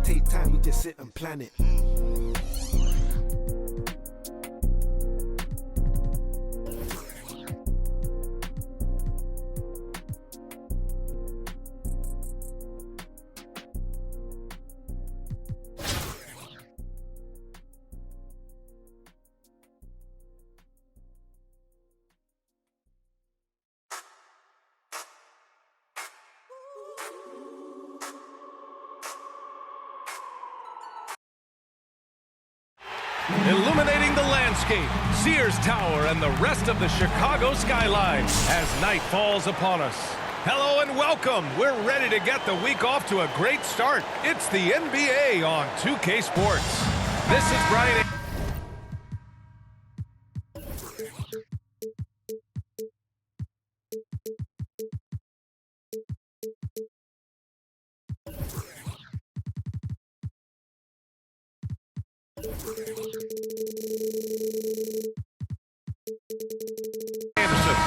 take time, we just sit and plan it. Illuminating the landscape, Sears Tower and the rest of the Chicago skyline as night falls upon us. Hello and welcome. We're ready to get the week off to a great start. It's the NBA on 2K Sports. This is Brian.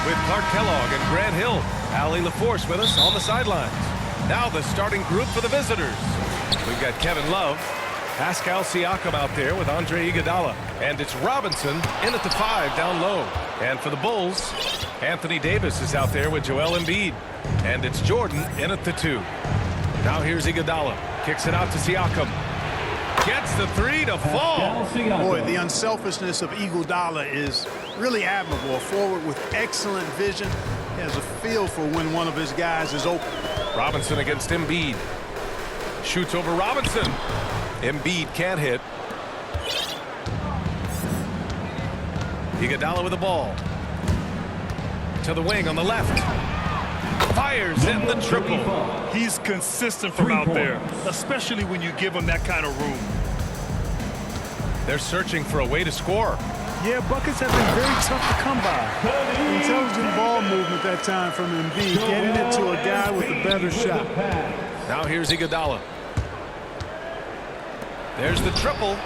With Clark Kellogg and Grant Hill. Allie LaForce with us on the sidelines. Now the starting group for the visitors. We've got Kevin Love, Pascal Siakam out there with Andre Iguodala. And it's Robinson in at the 5 down low. And for the Bulls, Anthony Davis is out there with Joel Embiid. And it's Jordan in at the 2. Now here's Iguodala. Kicks it out to Siakam. Gets the 3 to fall. Boy, the unselfishness of Iguodala is really admirable. A forward with excellent vision. He has a feel for when one of his guys is open. Robinson against Embiid. Shoots over Robinson. Embiid can't hit. Iguodala with the ball. To the wing on the left. Fires in the triple. He's consistent from out there, especially when you give him that kind of room. They're searching for a way to score. Yeah, buckets have been very tough to come by. Intelligent ball movement that time from Embiid, getting it to a guy with a better shot. Now here's Iguodala. There's the triple.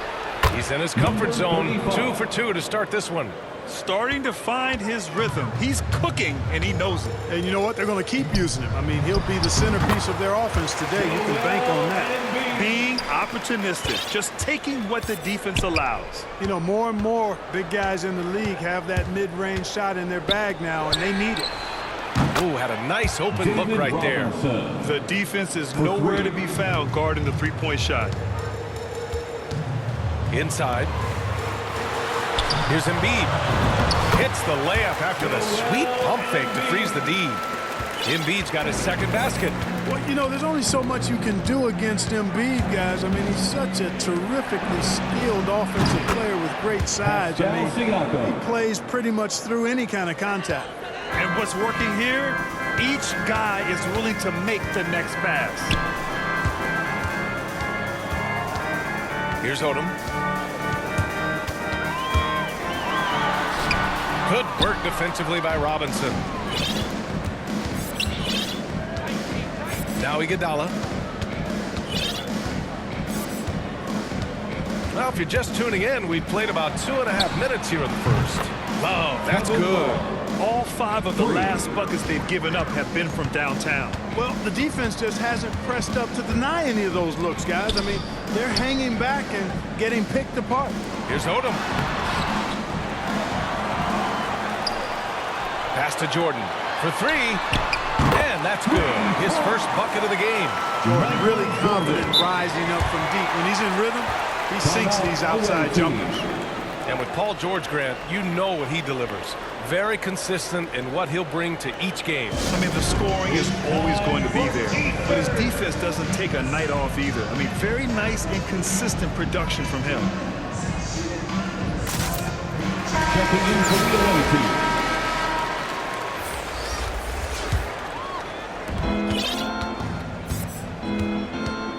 He's in his comfort zone. 2 for 2 to start this one. Starting to find his rhythm. He's cooking, and he knows it. And you know what? They're going to keep using him. I mean, he'll be the centerpiece of their offense today. You can bank on that. Being opportunistic, just taking what the defense allows. You know, more and more big guys in the league have that mid-range shot in their bag now, and they need it. Ooh, had a nice open look right there. The defense is nowhere to be found guarding the three-point shot. Inside. Here's Embiid. Hits the layup after the sweet pump fake to freeze the D. Embiid's got his second basket. Well, you know, there's only so much you can do against Embiid, guys. I mean, he's such a terrifically skilled offensive player with great size. I mean, he plays pretty much through any kind of contact. And what's working here, each guy is willing to make the next pass. Here's Odom. Good work defensively by Robinson. Now Iguodala. Well, if you're just tuning in, we've played about 2.5 minutes here in the first. Oh, that's good. All 5 of the last buckets they've given up have been from downtown. Well, the defense just hasn't pressed up to deny any of those looks, guys. I mean, they're hanging back and getting picked apart. Here's Odom. Pass to Jordan for 3. And that's good. His first bucket of the game. Jordan really confident rising up from deep. When he's in rhythm, he sinks these outside jumpers. And with Paul George, Grant, you know what he delivers. Very consistent in what he'll bring to each game. I mean, the scoring is always going to be there. But his defense doesn't take a night off either. I mean, very nice and consistent production from him. Checking in for the away team.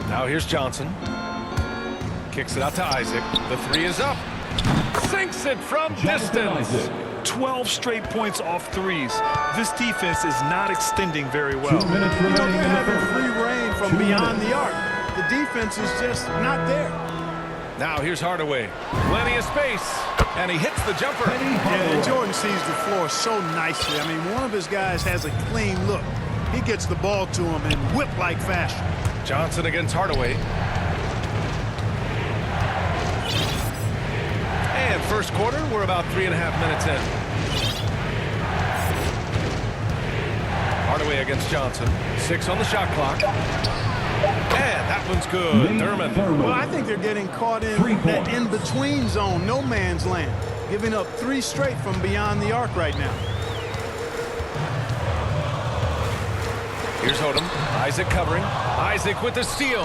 Now here's Johnson. Kicks it out to Isaac. The 3 is up. Sinks it from distance. 12 straight points off threes. This defense is not extending very well. 2 minutes You know, remaining they're in the having first. free reign from beyond the arc. The defense is just not there. Now here's Hardaway. Plenty of space. And he hits the jumper. Yeah, Jordan sees the floor so nicely. I mean, one of his guys has a clean look. He gets the ball to him in whip-like fashion. Johnson against Hardaway. And first quarter, we're about 3.5 minutes in. Hardaway against Johnson. 6 on the shot clock. And that one's good. Thurman. Well, I think they're getting caught in that in-between zone, no man's land, giving up 3 straight from beyond the arc right now. Here's Odom. Isaac covering. Isaac with the steal.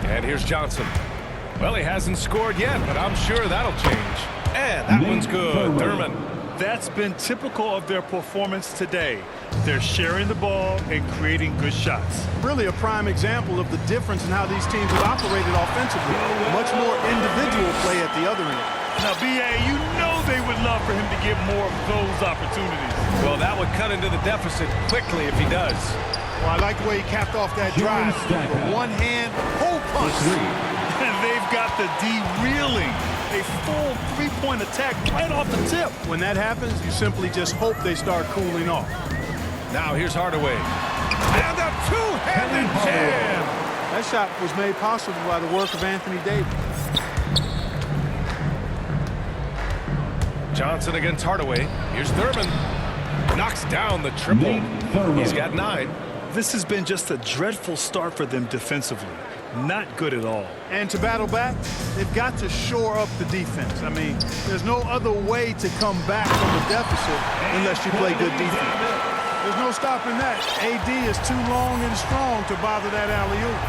And here's Johnson. Well, he hasn't scored yet, but I'm sure that'll change. And that one's good. Thurman. That's been typical of their performance today. They're sharing the ball and creating good shots. Really a prime example of the difference in how these teams have operated offensively. Much more individual play at the other end. Now, B.A., you know they would love for him to get more of those opportunities. Well, that would cut into the deficit quickly if he does. Well, I like the way he capped off that drive. With one hand, whole punch. And they've got the D reeling. A full three-point attack right off the tip. When that happens, you simply just hope they start cooling off. Now here's Hardaway. And a two-handed jam. That shot was made possible by the work of Anthony Davis. Johnson against Hardaway. Here's Thurman. Knocks down the triple. He's got 9. This has been just a dreadful start for them defensively. Not good at all. And to battle back, they've got to shore up the defense. I mean, there's no other way to come back from a deficit unless you play good defense. There's no stopping that. AD is too long and strong to bother that alley-oop.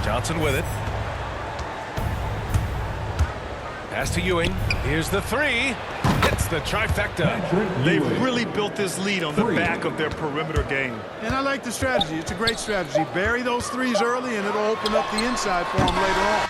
Johnson with it. Pass to Ewing. Here's the 3. Hits the trifecta. They've really built this lead on the back of their perimeter game. And I like the strategy. It's a great strategy. Bury those 3s early, and it'll open up the inside for them later on.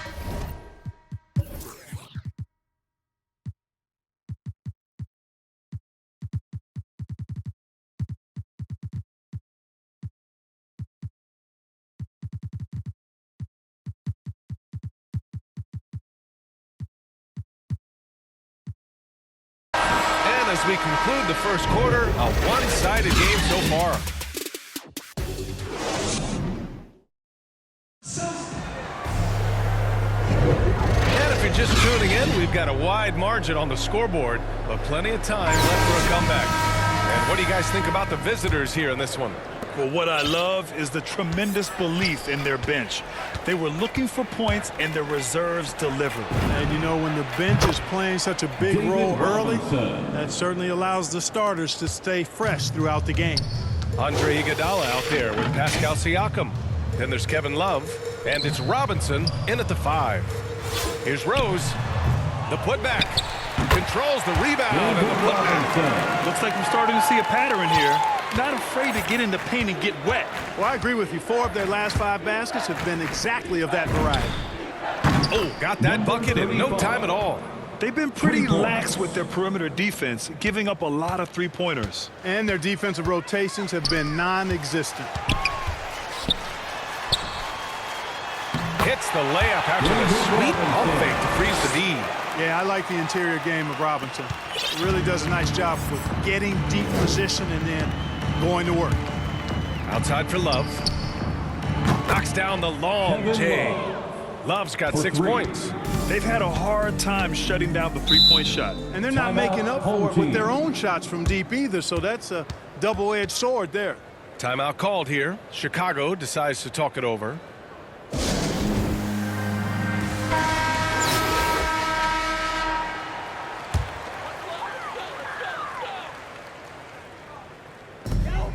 As we conclude the first quarter, a one-sided game so far. And if you're just tuning in, we've got a wide margin on the scoreboard, but plenty of time left for a comeback. And what do you guys think about the visitors here in this one? Well, what I love is the tremendous belief in their bench. They were looking for points, and their reserves delivered. And, you know, when the bench is playing such a big role early, that certainly allows the starters to stay fresh throughout the game. Andre Iguodala out there with Pascal Siakam. Then there's Kevin Love, and it's Robinson in at the 5. Here's Rose. The putback. Controls the rebound and the putback. Looks like I'm starting to see a pattern here. Not afraid to get in the paint and get wet. Well, I agree with you. 4 of their last 5 baskets have been exactly of that variety. Oh, got that bucket in no time at all. They've been pretty lax with their perimeter defense, giving up a lot of three-pointers. And their defensive rotations have been non-existent. Hits the layup after the sweet pump fake to freeze the D. Yeah, I like the interior game of Robinson. He really does a nice job with getting deep position and then going to work. Outside for Love. Knocks down the long J. Love's got 6 points. They've had a hard time shutting down the three-point shot. And they're not making up for it with their own shots from deep either, so that's a double-edged sword there. Timeout called here. Chicago decides to talk it over.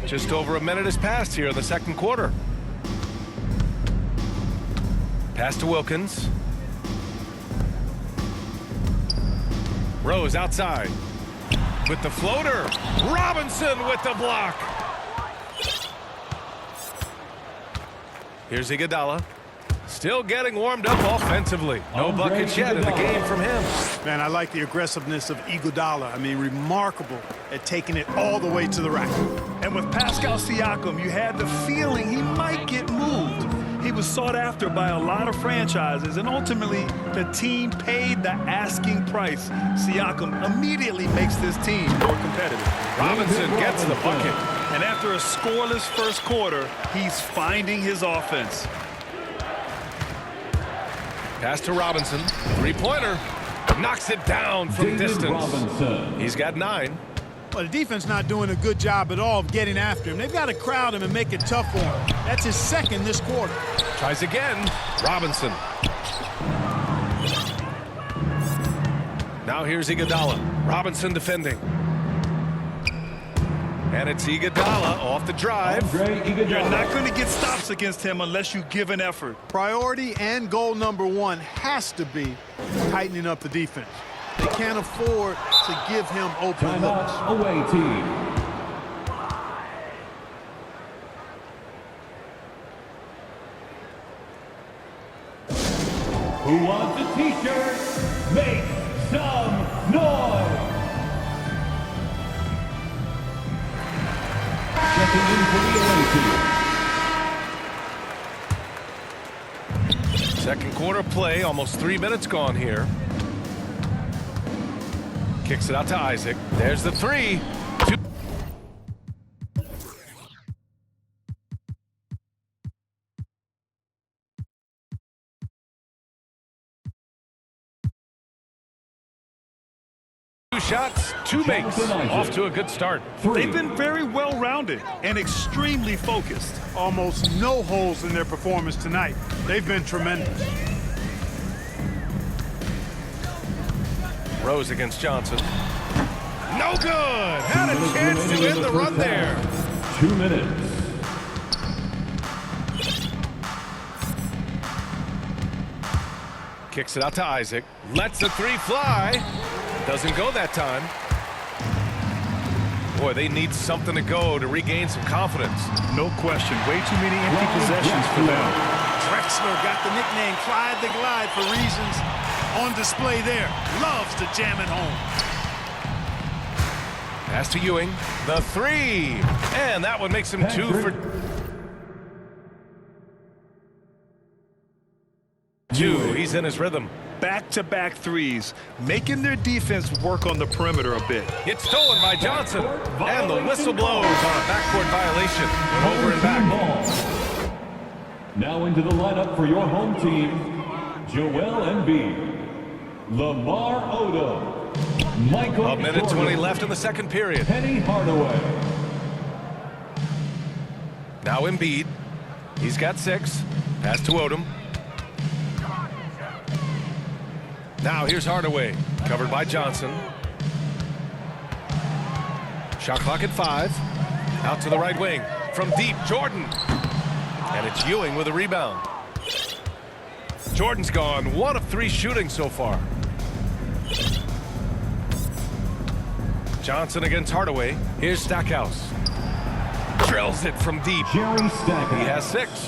Just over a minute has passed here in the second quarter. Pass to Wilkins. Rose outside. With the floater. Robinson with the block. Here's Iguodala. Still getting warmed up offensively. No buckets yet in the game from him. Man, I like the aggressiveness of Iguodala. I mean, remarkable at taking it all the way to the rack. And with Pascal Siakam, you had the feeling he might get moved. He was sought after by a lot of franchises, and ultimately, the team paid the asking price. Siakam immediately makes this team more competitive. Robinson gets the bucket. And after a scoreless first quarter, he's finding his offense. Pass to Robinson. Three-pointer. Knocks it down from distance. Robinson. He's got 9. Well, the defense not doing a good job at all of getting after him. They've got to crowd him and make it tough for him. That's his second this quarter. Tries again. Robinson. Now here's Iguodala. Robinson defending. And it's Iguodala off the drive. You're not going to get stops against him unless you give an effort. Priority and goal number 1 has to be tightening up the defense. They can't afford to give him open looks. Timeout, away team. Who wants a t-shirt? Make some noise! Checking in for the away team. Second quarter play, almost 3 minutes gone here. Kicks it out to Isaac. There's the 3. Two shots, 2 makes. Off to a good start. They've been very well-rounded and extremely focused. Almost no holes in their performance tonight. They've been tremendous. Rose against Johnson. No good! Had a chance to end the run there. 2 minutes. Kicks it out to Isaac. Lets the 3 fly. Doesn't go that time. Boy, they need something to go to regain some confidence. No question. Way too many empty possessions for them. Drexler got the nickname Clyde the Glide for reasons on display there. Loves to jam it home. Pass to Ewing. The 3. And that one makes him 2 for 2. He's in his rhythm. Back-to-back threes, making their defense work on the perimeter a bit. It's stolen by Johnson. And the whistle blows on a backcourt violation. Over and back. Now into the lineup for your home team, Joel Embiid, Lamar Odom, Michael A minute 20 left in the second period. Penny Hardaway. Now Embiid. He's got 6. Pass to Odom. Now here's Hardaway, covered by Johnson. Shot clock at 5. Out to the right wing. From deep, Jordan. And it's Ewing with a rebound. Jordan's gone 1 of 3 shooting so far. Johnson against Hardaway. Here's Stackhouse. Drills it from deep. Jerry Stackhouse. He has 6.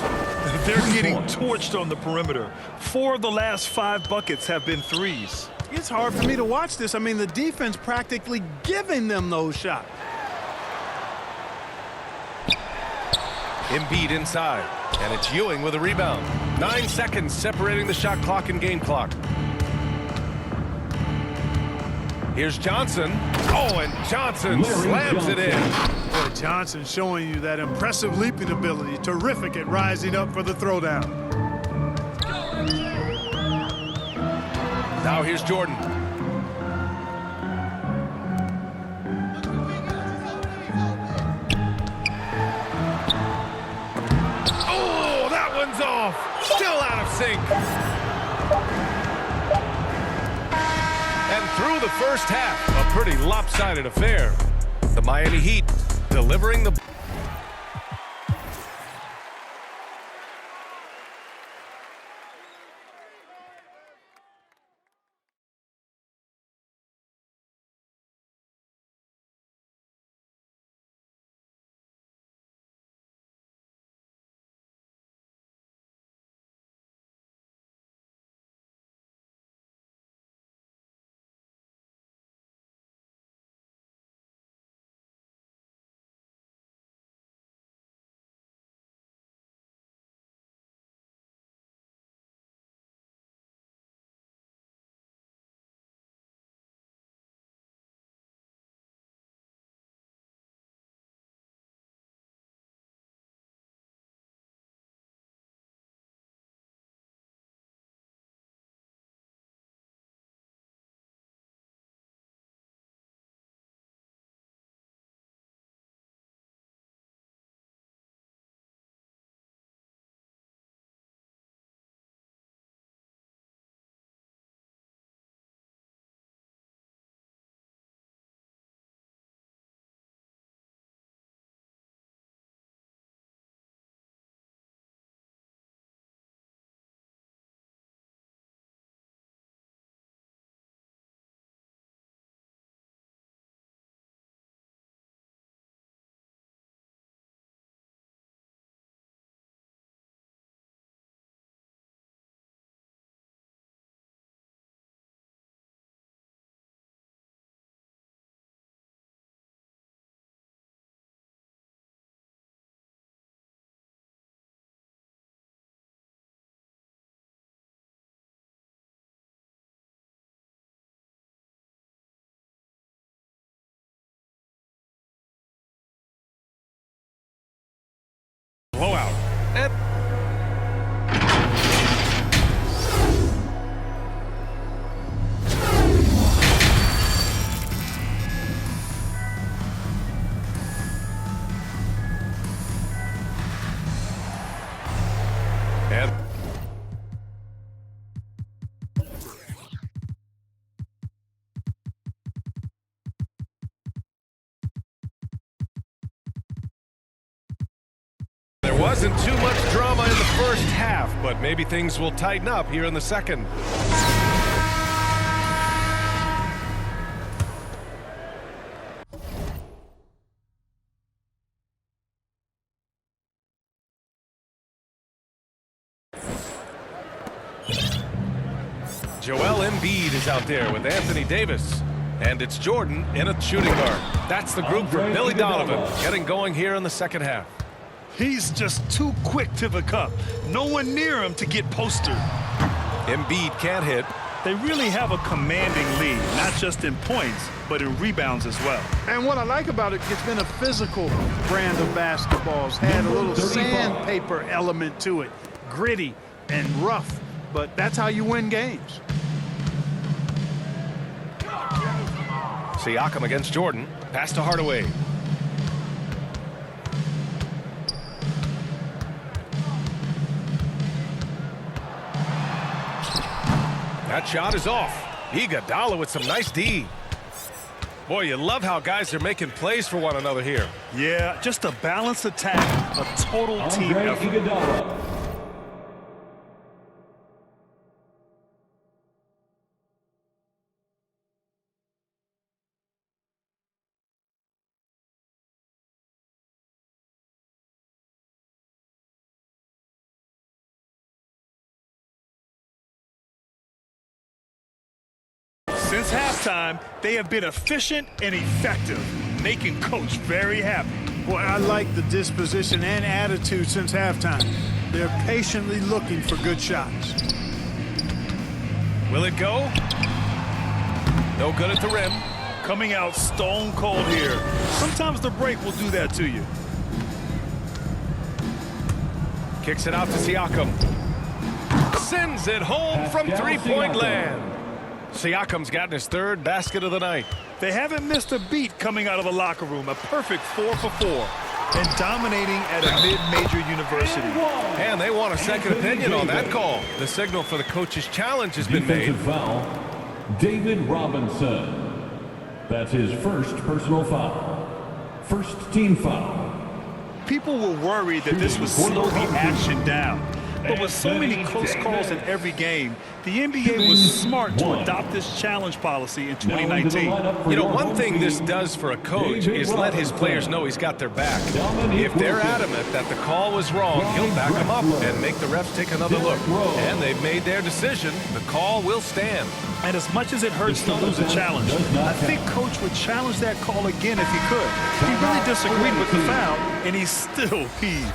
They're getting torched on the perimeter. 4 of the last 5 buckets have been threes. It's hard for me to watch this. I mean, the defense practically giving them those shots. Embiid inside. And it's Ewing with a rebound. 9 seconds separating the shot clock and game clock. Here's Johnson. Oh, and Johnson slams it in. Boy, Johnson showing you that impressive leaping ability. Terrific at rising up for the throwdown. Now here's Jordan. Oh, that one's off. Still out of sync. And through the first half, a pretty lopsided affair. The Miami Heat delivering the Wasn't too much drama in the first half, but maybe things will tighten up here in the second. Joel Embiid is out there with Anthony Davis. And it's Jordan in a shooting guard. That's the group for Billy Donovan getting going here in the second half. He's just too quick to the cup. No one near him to get postered. Embiid can't hit. They really have a commanding lead, not just in points, but in rebounds as well. And what I like about it, it's been a physical brand of basketball. It's had a little sandpaper element to it. Gritty and rough, but that's how you win games. Siakam against Jordan. Pass to Hardaway. That shot is off. Iguodala with some nice D. Boy, you love how guys are making plays for one another here. Yeah, just a balanced attack, a total team effort. Iguodala. Since halftime, they have been efficient and effective, making Coach very happy. Boy, I like the disposition and attitude since halftime. They're patiently looking for good shots. Will it go? No good at the rim. Coming out stone cold here. Sometimes the break will do that to you. Kicks it out to Siakam. Sends it home from three-point land. Siakam's gotten his third basket of the night. They haven't missed a beat coming out of the locker room. A perfect 4 for 4. And dominating at a mid-major university. And they want a second opinion on that call. The signal for the coach's challenge has been made. Defensive foul, David Robinson. That's his first personal foul. First team foul. People were worried that this would slow the action down. But with so many close calls in every game, the NBA was smart to adopt this challenge policy in 2019. You know, one thing this does for a coach is let his players know he's got their back. If they're adamant that the call was wrong, he'll back them up and make the refs take another look. And they've made their decision. The call will stand. And as much as it hurts to lose a challenge, I think Coach would challenge that call again if he could. He really disagreed with the foul, and he's still peeved.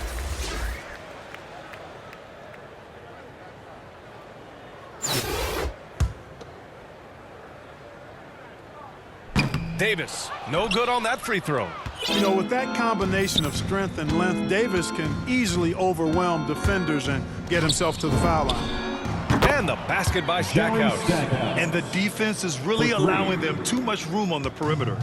Davis, no good on that free throw. You know, with that combination of strength and length, Davis can easily overwhelm defenders and get himself to the foul line. And the basket by Stackhouse. And the defense is really allowing them too much room on the perimeter.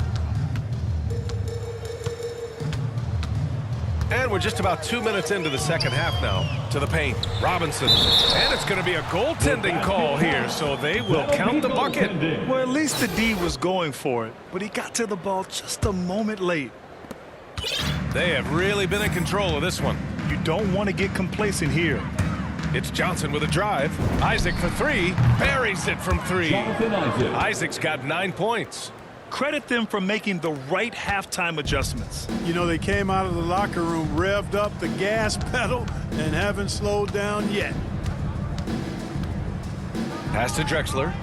And we're just about 2 minutes into the second half now. To the paint, Robinson. And it's going to be a goaltending call here, so they will count the bucket. Well, at least the D was going for it, but he got to the ball just a moment late. They have really been in control of this one. You don't want to get complacent here. It's Johnson with a drive. Isaac for three. Buries it from three. Isaac's got 9 points. Credit them for making the right halftime adjustments. You know, they came out of the locker room, revved up the gas pedal, and haven't slowed down yet. Pass to Drexler.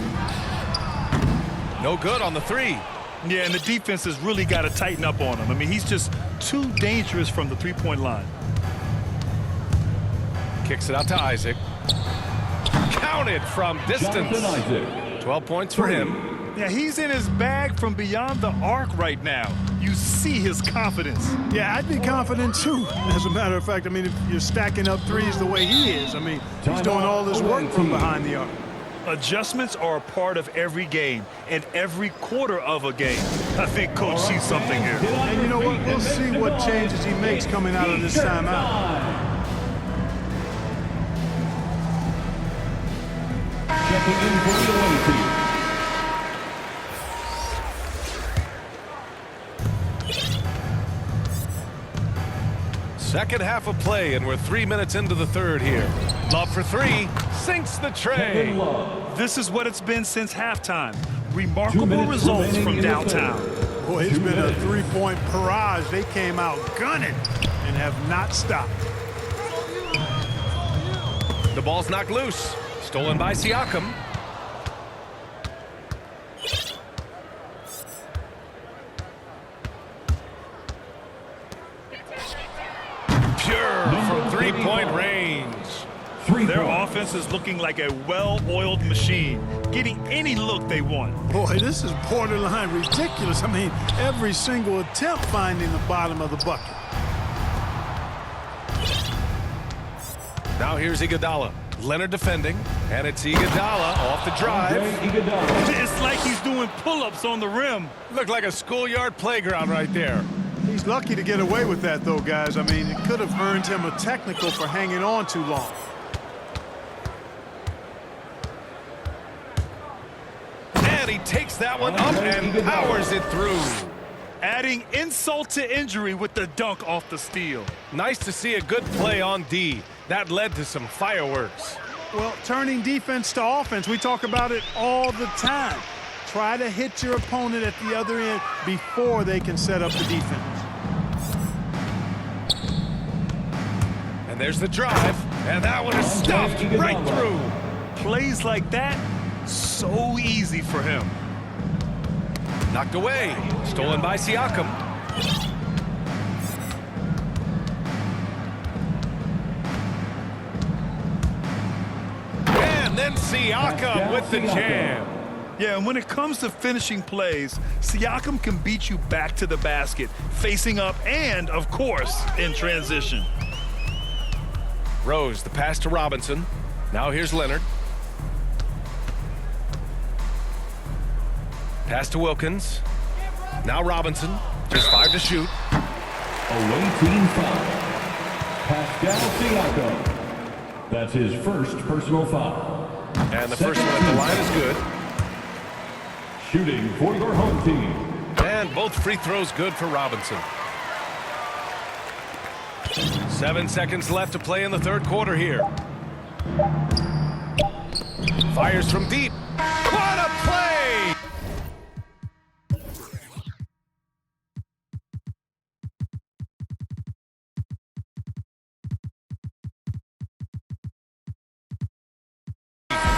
No good on the three. Yeah, and the defense has really got to tighten up on him. I mean, he's just too dangerous from the three-point line. Kicks it out to Isaac. Counted from distance. 12 points for him. Yeah, he's in his bag from beyond the arc right now. You see his confidence. Yeah, I'd be confident too. As a matter of fact, I mean, if you're stacking up threes the way he is, I mean, he's doing all this work from behind the arc. Adjustments are a part of every game and every quarter of a game. I think Coach sees something here. And you know what? We'll see what changes he makes coming out of this timeout. Checking in for the away team. Second half of play, and we're 3 minutes into the third here. Love for three, sinks the tray. Kevin Love. This is what it's been since halftime. Remarkable results from downtown. Boy, it's been a three-point barrage. They came out gunning and have not stopped. The ball's knocked loose. Stolen by Siakam. Pure from three-point range. Their offense is looking like a well-oiled machine, getting any look they want. Boy, this is borderline ridiculous. I mean, every single attempt finding the bottom of the bucket. Now here's Iguodala. Leonard defending, and it's Iguodala off the drive. It's like he's doing pull-ups on the rim. Looked like a schoolyard playground right there. He's lucky to get away with that, though, guys. I mean, it could have earned him a technical for hanging on too long. And he takes that one up and powers it through. Adding insult to injury with the dunk off the steal. Nice to see a good play on D. That led to some fireworks. Well, turning defense to offense, we talk about it all the time. Try to hit your opponent at the other end before they can set up the defense. And there's the drive, and that one is stuffed right through. Plays like that, so easy for him. Knocked away, stolen by Siakam. And then Siakam with the jam. Yeah, and when it comes to finishing plays, Siakam can beat you back to the basket, facing up and, of course, in transition. Rose, the pass to Robinson. Now here's Leonard. Pass to Wilkins. Now Robinson. Just 5 to shoot. Away team foul. Pascal Siakam. That's his first personal foul. And the first one at the line is good. Shooting for your home team. And both free throws good for Robinson. 7 seconds left to play in the third quarter here. Fires from deep. What a play!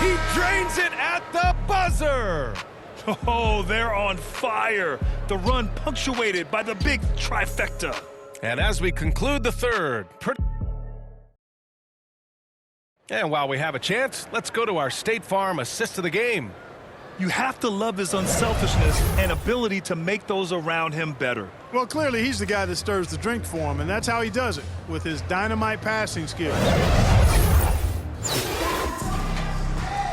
He drains it at the buzzer. Oh, they're on fire. The run punctuated by the big trifecta. And as we conclude the third, and while we have a chance, let's go to our State Farm assist of the game. You have to love his unselfishness and ability to make those around him better. Well, clearly he's the guy that stirs the drink for him, and that's how he does it, with his dynamite passing skills.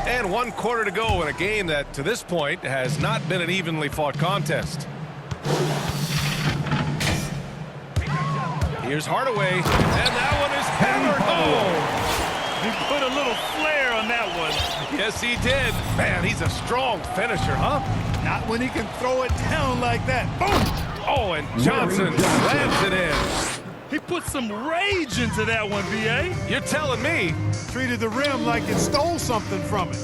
And 1 quarter to go in a game that, to this point, has not been an evenly fought contest. Here's Hardaway, and that one is hammered home. He put a little flair on that one. Yes, he did. Man, he's a strong finisher, huh? Not when he can throw it down like that. Boom! Oh, and Johnson slams it in. He put some rage into that one, B.A. You're telling me. Treated the rim like it stole something from it.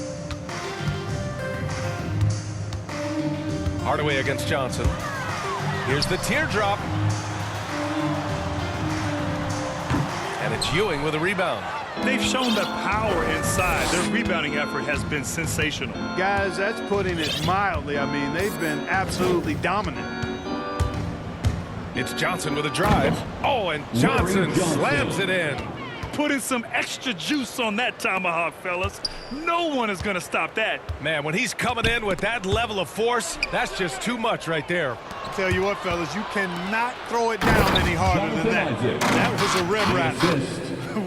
Hardaway against Johnson. Here's the teardrop. And it's Ewing with a rebound. They've shown the power inside. Their rebounding effort has been sensational. Guys, that's putting it mildly. I mean, they've been absolutely dominant. It's Johnson with a drive. Oh, and Johnson slams it in. Putting some extra juice on that tomahawk, fellas. No one is going to stop that. Man, when he's coming in with that level of force, that's just too much right there. Tell you what, fellas, you cannot throw it down any harder than that. That was a rim rattler.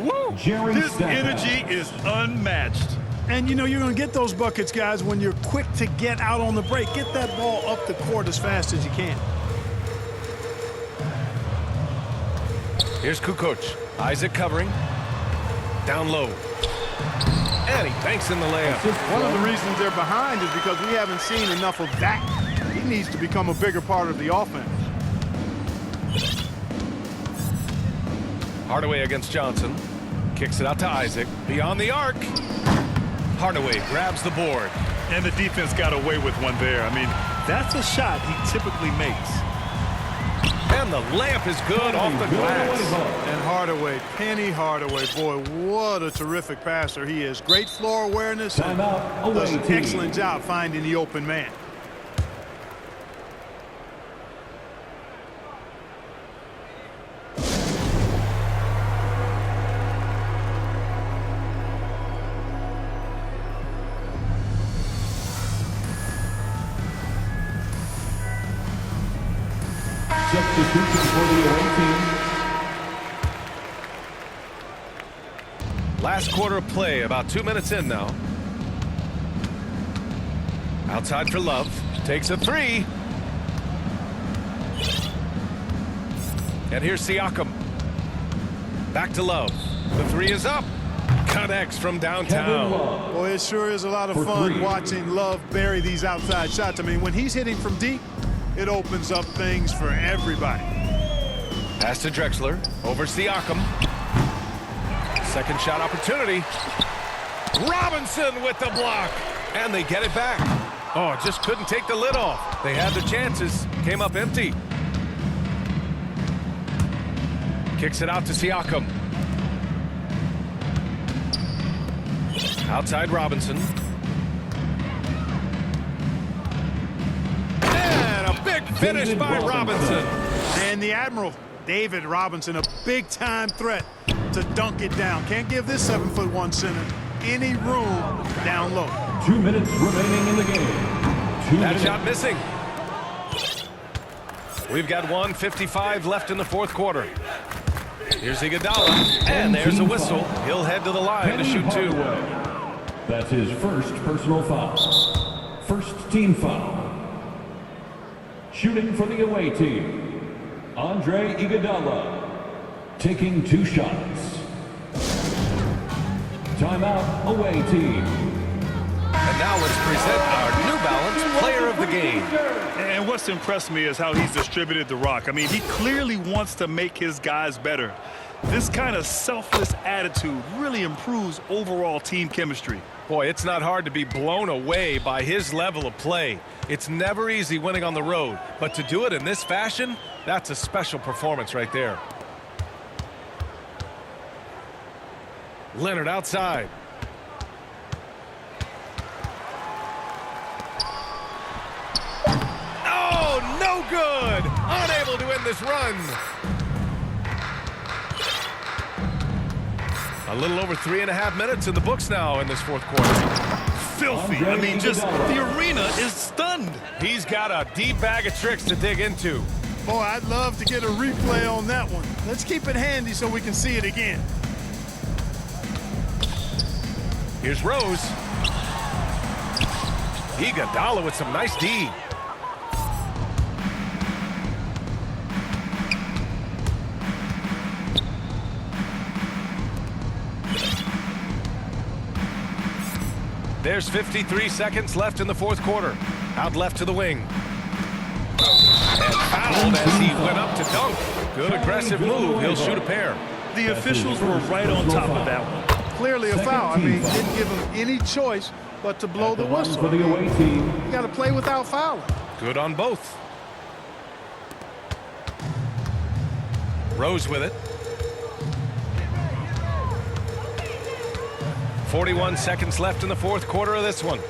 Woo! His energy is unmatched. And, you know, you're going to get those buckets, guys, when you're quick to get out on the break. Get that ball up the court as fast as you can. Here's Kukoc. Isaac covering. Down low. And he banks in the layup. One of the reasons they're behind is because we haven't seen enough of that. He needs to become a bigger part of the offense. Hardaway against Johnson. Kicks it out to Isaac. Beyond the arc. Hardaway grabs the board. And the defense got away with one there. I mean, that's a shot he typically makes. And the layup is good off the glass. And Hardaway, Penny Hardaway, boy, what a terrific passer he is. Great floor awareness and does an excellent job finding the open man. Substitution for the away team. Last quarter of play, about 2 minutes in now. Outside for Love. Takes a three. And here's Siakam. Back to Love. The three is up. Connects from downtown. Boy, it sure is a lot of fun watching Love bury these outside shots. I mean, when he's hitting from deep, it opens up things for everybody. Pass to Drexler. Over Siakam. Second shot opportunity. Robinson with the block. And they get it back. Oh, just couldn't take the lid off. They had their chances. Came up empty. Kicks it out to Siakam. Outside Robinson. And a big finish by Robinson. And the Admiral, David Robinson, a big-time threat to dunk it down. Can't give this 7'1" center any room down low. 2 minutes remaining in the game. That shot missing. We've got 1:55 left in the fourth quarter. Here's Iguodala, and there's a whistle. He'll head to the line to shoot two. That's his first personal foul. First team foul. Shooting for the away team, Andre Iguodala, taking 2 shots. Timeout, away team. And now let's present our New Balance Player of the Game. And what's impressed me is how he's distributed the rock. I mean, he clearly wants to make his guys better. This kind of selfless attitude really improves overall team chemistry. Boy, it's not hard to be blown away by his level of play. It's never easy winning on the road, but to do it in this fashion, that's a special performance right there. Leonard outside. Oh, no good! Unable to end this run. A little over 3.5 minutes in the books now in this fourth quarter. Filthy. I mean, just the arena is stunned. He's got a deep bag of tricks to dig into. Boy, I'd love to get a replay on that one. Let's keep it handy so we can see it again. Here's Rose. Iguodala with some nice D. There's 53 seconds left in the fourth quarter. Out left to the wing. And fouled as he went up to dunk. Good aggressive move. He'll shoot a pair. The officials were right on top of that one. Clearly a foul. I mean, didn't give him any choice but to blow the whistle. For the away team. You got to play without fouling. Good on both. Rose with it. 41 seconds left in the fourth quarter of this one.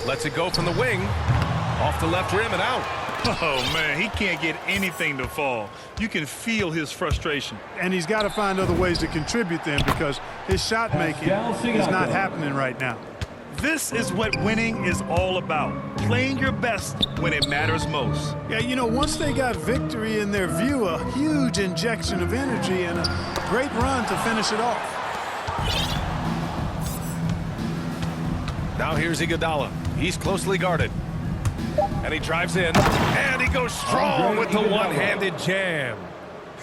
Lets it go from the wing. Off the left rim and out. Oh, man, he can't get anything to fall. You can feel his frustration. And he's got to find other ways to contribute then because his shot making is not happening right now. This is what winning is all about. Playing your best when it matters most. Yeah, you know, once they got victory in their view, a huge injection of energy and a great run to finish it off. Now here's Iguodala. He's closely guarded. And he drives in. And he goes strong with the one-handed jam.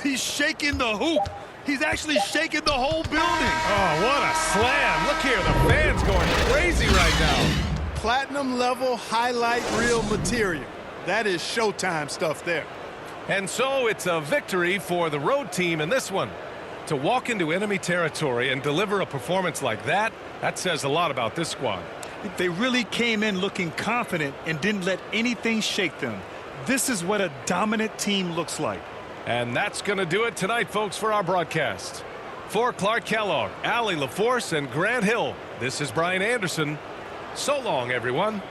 He's shaking the hoop. He's actually shaking the whole building. Oh, what a slam. Look here, the fans going crazy right now. Platinum level highlight reel material. That is showtime stuff there. And so it's a victory for the road team in this one. To walk into enemy territory and deliver a performance like that, that says a lot about this squad. They really came in looking confident and didn't let anything shake them. This is what a dominant team looks like. And that's going to do it tonight, folks, for our broadcast. For Clark Kellogg, Allie LaForce, and Grant Hill, this is Brian Anderson. So long, everyone.